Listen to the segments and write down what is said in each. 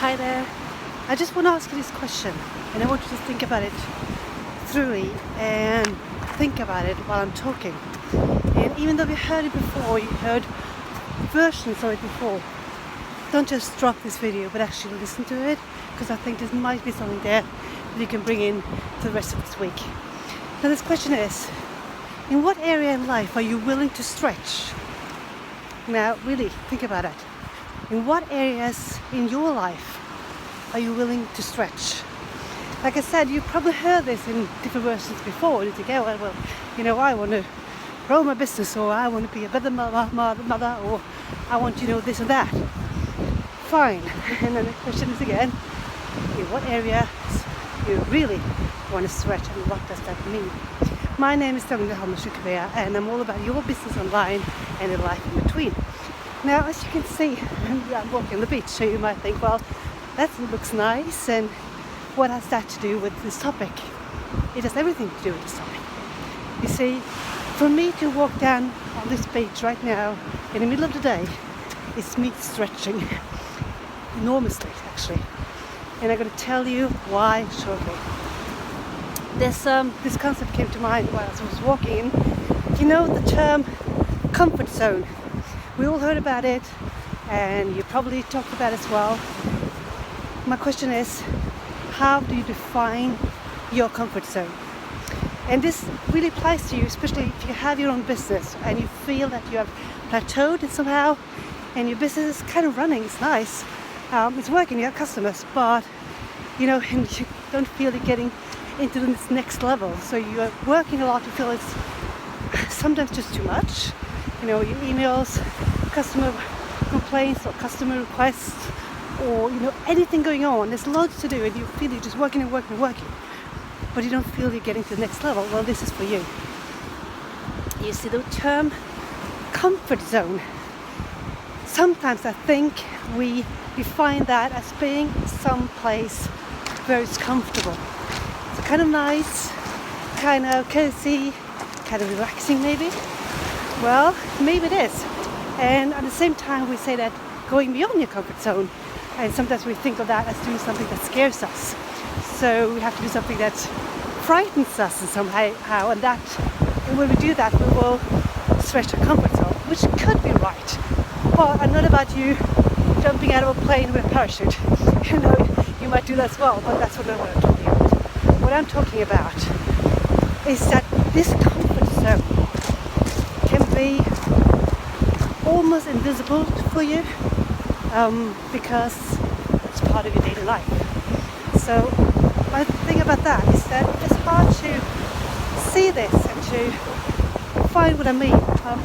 Hi there. I just want to ask you this question, and I want you to think about it thoroughly and think about it while I'm talking. And even though you heard it before, you heard versions of it before, don't just drop this video but actually listen to it, because I think there might be something there that you can bring in to the rest of this week. Now this question is, in what area in life are you willing to stretch? Now really think about it. In what areas in your life are you willing to stretch? Like I said, you've probably heard this in different versions before. You think, well, I want to grow my business, or I want to be a better mother, or I want, this or that. Fine. And then the question is again, in what areas you really want to stretch, and what does that mean? My name is Dagmar, and I'm all about your business online and the life in between. Now, as you can see, I'm walking on the beach, so you might think, well, that looks nice, and what has that to do with this topic? It has everything to do with this topic. You see, for me to walk down on this beach right now, in the middle of the day, it's me stretching enormously, actually. And I'm going to tell you why shortly. This concept came to mind while I was walking. You know the term comfort zone. We all heard about it, and you probably talked about it as well. My question is, how do you define your comfort zone? And this really applies to you, especially if you have your own business and you feel that you have plateaued somehow, and your business is kind of running, it's nice, it's working, you have customers, but and you don't feel it getting into this next level. So you are working a lot, you feel it's sometimes just too much. Your emails, customer complaints or customer requests, or anything going on. There's loads to do, and you feel you're just working, but you don't feel you're getting to the next level. Well, this is for you. You see, the term comfort zone, sometimes I think we define that as being someplace where it's comfortable. It's kind of nice, kind of cozy, kind of relaxing maybe. Well, maybe it is. And at the same time, we say that going beyond your comfort zone, and sometimes we think of that as doing something that scares us. So we have to do something that frightens us in somehow, and that when we do that, we will stretch our comfort zone, which could be right. But I'm not about you jumping out of a plane with a parachute. You might do that as well, but that's what I'm talking about. What I'm talking about is that this comfort zone can be almost invisible for you, because it's part of your daily life. So my thing about that is that it's hard to see this and to find what I mean.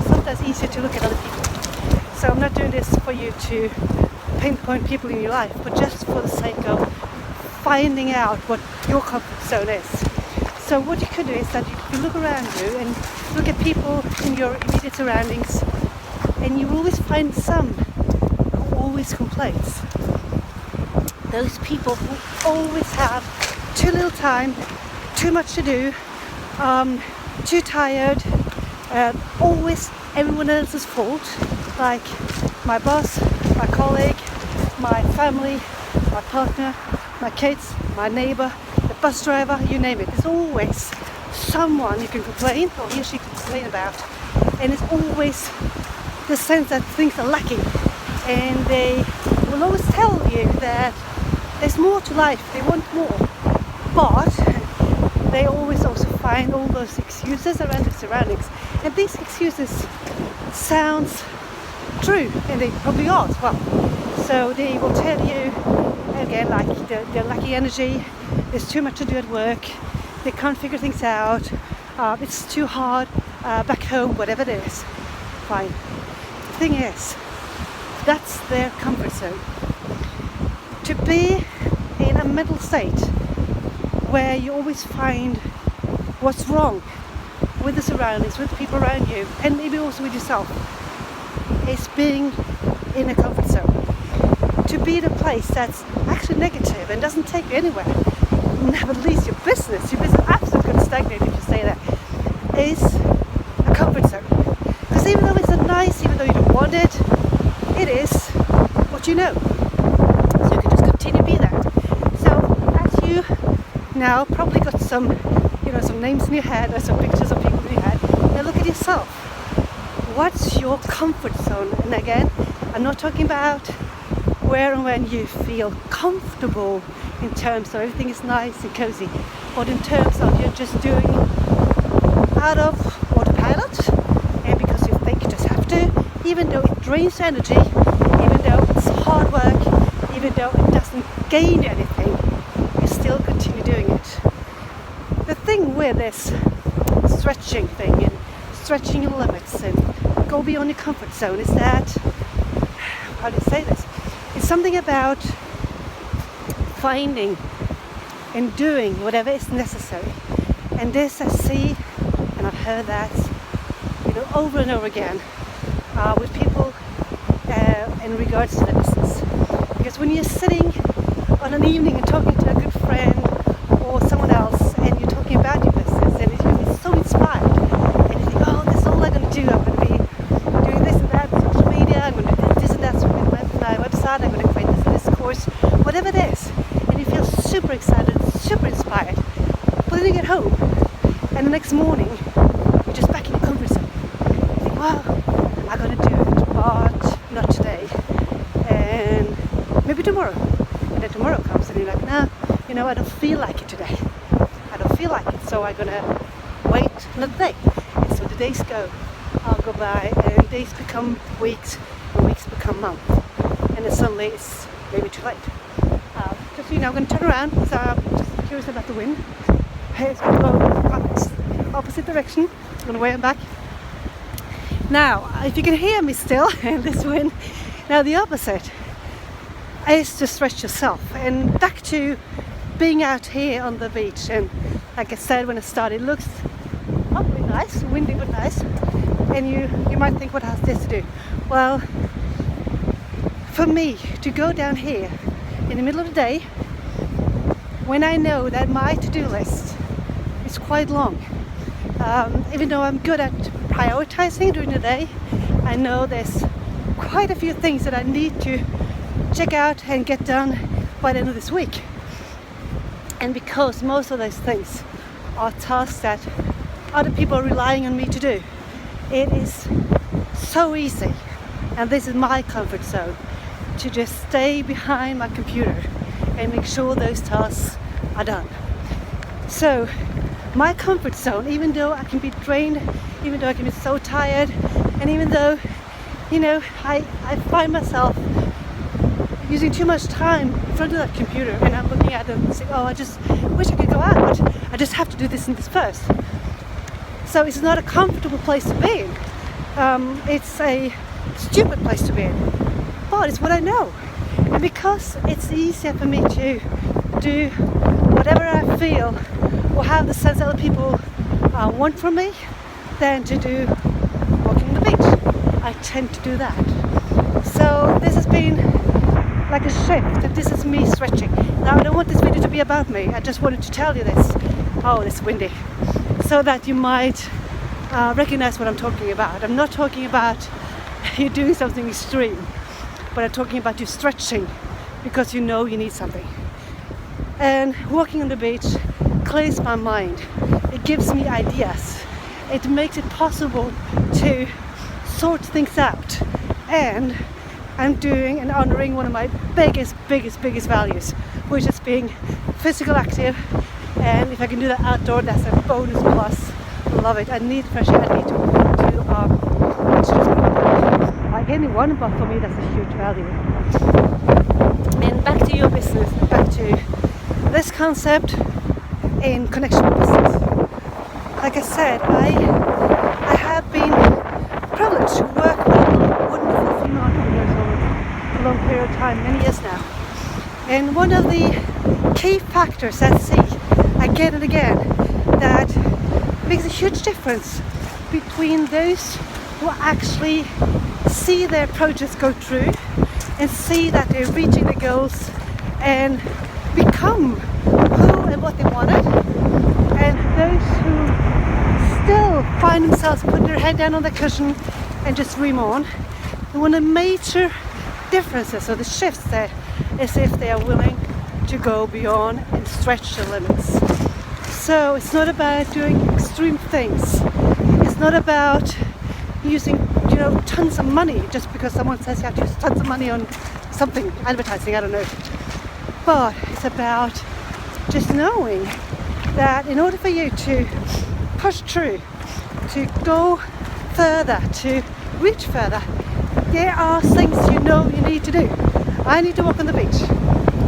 Sometimes easier to look at other people. So I'm not doing this for you to pinpoint people in your life, but just for the sake of finding out what your comfort zone is. So what you could do is that you look around you and look at people in your immediate surroundings, and you will always find some who always complains. Those people who always have too little time, too much to do, too tired, always everyone else's fault, like my boss, my colleague, my family, my partner, my kids, my neighbor, the bus driver, you name it. There's always someone you can complain, or you can complain about, and it's always the sense that things are lacking, and they will always tell you that there's more to life, they want more, but they always also find all those excuses around the surroundings, and these excuses sounds true, and they probably are as well. So they will tell you again, like they're lacking energy, there's too much to do at work, they can't figure things out, it's too hard back home, whatever it is. Fine. The thing is, that's their comfort zone. To be in a mental state where you always find what's wrong with the surroundings, with the people around you, and maybe also with yourself, is being in a comfort zone. To be in a place that's actually negative and doesn't take you anywhere, never least your business absolutely going to stagnate if you stay there, is a comfort zone. Because even though it's not nice, even though you don't want it, it is what you know. So you can just continue to be that. So as you now probably got some, some names in your head or some pictures of people in your head, now look at yourself. What's your comfort zone? And again, I'm not talking about where and when you feel comfortable in terms of everything is nice and cozy, but in terms of you're just doing out of autopilot, and because you think you just have to, even though it drains energy, even though it's hard work, even though it doesn't gain anything, you still continue doing it. The thing with this stretching thing and stretching your limits and go beyond your comfort zone is that, how do you say this? It's something about finding and doing whatever is necessary. And this I see, and I've heard that, over and over again with people in regards to the business. Because when you're sitting on an evening and talking to a good friend or someone else, and you're talking about your business, and you're so inspired, and you think, oh, this is all I'm going to do. I'm going to be doing this and that on social media. I'm going to do this and that with my website. I'm going to create this course, whatever it is. And you feel super excited, super inspired. But then you get home, and the next morning, you're just back in your comfort zone. You think, well, I'm going to do it, but not today. And maybe tomorrow. And then tomorrow comes, and you're like, nah, I don't feel like it today. I don't feel like it, so I'm going to wait another day. And so the days go by, and days become weeks, and weeks become months. And then suddenly it's maybe too late. Just I'm going to turn around, so I'm just curious about the wind. It's going to go opposite direction. I'm going to way back. Now, if you can hear me still in this wind, now the opposite is to stretch yourself. And back to being out here on the beach. And like I said when I started, it looks probably nice, windy but nice. And you might think, what has this to do? Well, for me to go down here in the middle of the day, when I know that my to-do list is quite long, even though I'm good at prioritizing during the day, I know there's quite a few things that I need to check out and get done by the end of this week. And because most of those things are tasks that other people are relying on me to do, it is so easy, and this is my comfort zone, to just stay behind my computer and make sure those tasks are done. So my comfort zone, even though I can be drained, even though I can be so tired, and even though I find myself using too much time in front of that computer, and I'm looking at it and saying, oh, I just wish I could go out, but I just have to do this and this first. So it's not a comfortable place to be in. It's a stupid place to be in, but it's what I know. And because it's easier for me to do whatever I feel or have the sense that other people want from me than to do walking on the beach, I tend to do that. So this has been like a shift, and this is me stretching. Now I don't want this video to be about me, I just wanted to tell you this. Oh, it's windy. So that you might recognize what I'm talking about. I'm not talking about you doing something extreme, but I'm talking about you stretching because you know you need something. And walking on the beach clears my mind. It gives me ideas. It makes it possible to sort things out. And I'm doing and honoring one of my biggest values, which is being physical active. And if I can do that outdoor, that's a bonus plus. I love it. I need fresh air. I need to introduce my body. Like anyone, but for me that's a huge value. And back to your business, back to this concept in connection with business. Like I said, I have been privileged to work with wonderful female entrepreneurs over a long period of time, many years now. And one of the key factors I see again and again that makes a huge difference between those who actually see their projects go through and see that they're reaching the goals and become who and what they wanted, and those who still find themselves putting their head down on the cushion and just dream on. And one of the major differences or the shifts there as if they are willing to go beyond and stretch the limits. So it's not about doing extreme things. It's not about using, tons of money just because someone says you have to use tons of money on something, advertising, I don't know. But it's about just knowing that in order for you to push through, to go further, to reach further, there are things you need to do. I need to walk on the beach.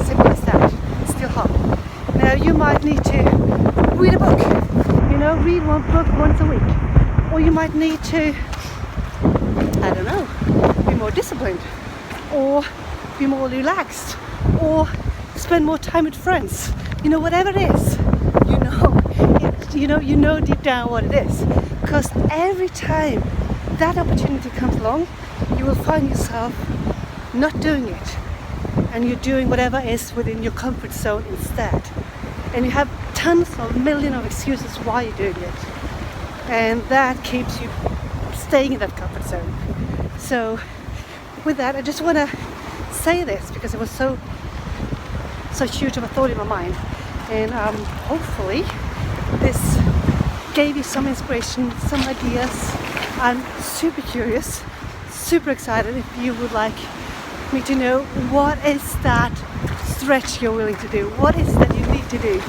Simple as that. It's still hot. Now you might need to read a book. Read one book once a week. Or you might need to, I don't know, be more disciplined, or be more relaxed, or spend more time with friends. Whatever it is, you know deep down what it is. Because every time that opportunity comes along, you will find yourself not doing it, and you're doing whatever is within your comfort zone instead. And you have tons of millions of excuses why you're doing it, and that keeps you staying in that comfort zone. So with that, I just want to say this because it was so huge of a thought in my mind, and hopefully this gave you some inspiration, some ideas. I'm super curious, super excited if you would like me to know what is that stretch you're willing to do, what is that you need to do,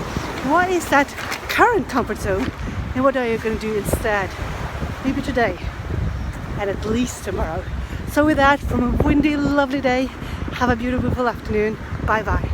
what is that current comfort zone, and what are you going to do instead, maybe today and at least tomorrow. So with that, from a windy, lovely day, have a beautiful afternoon. Bye bye.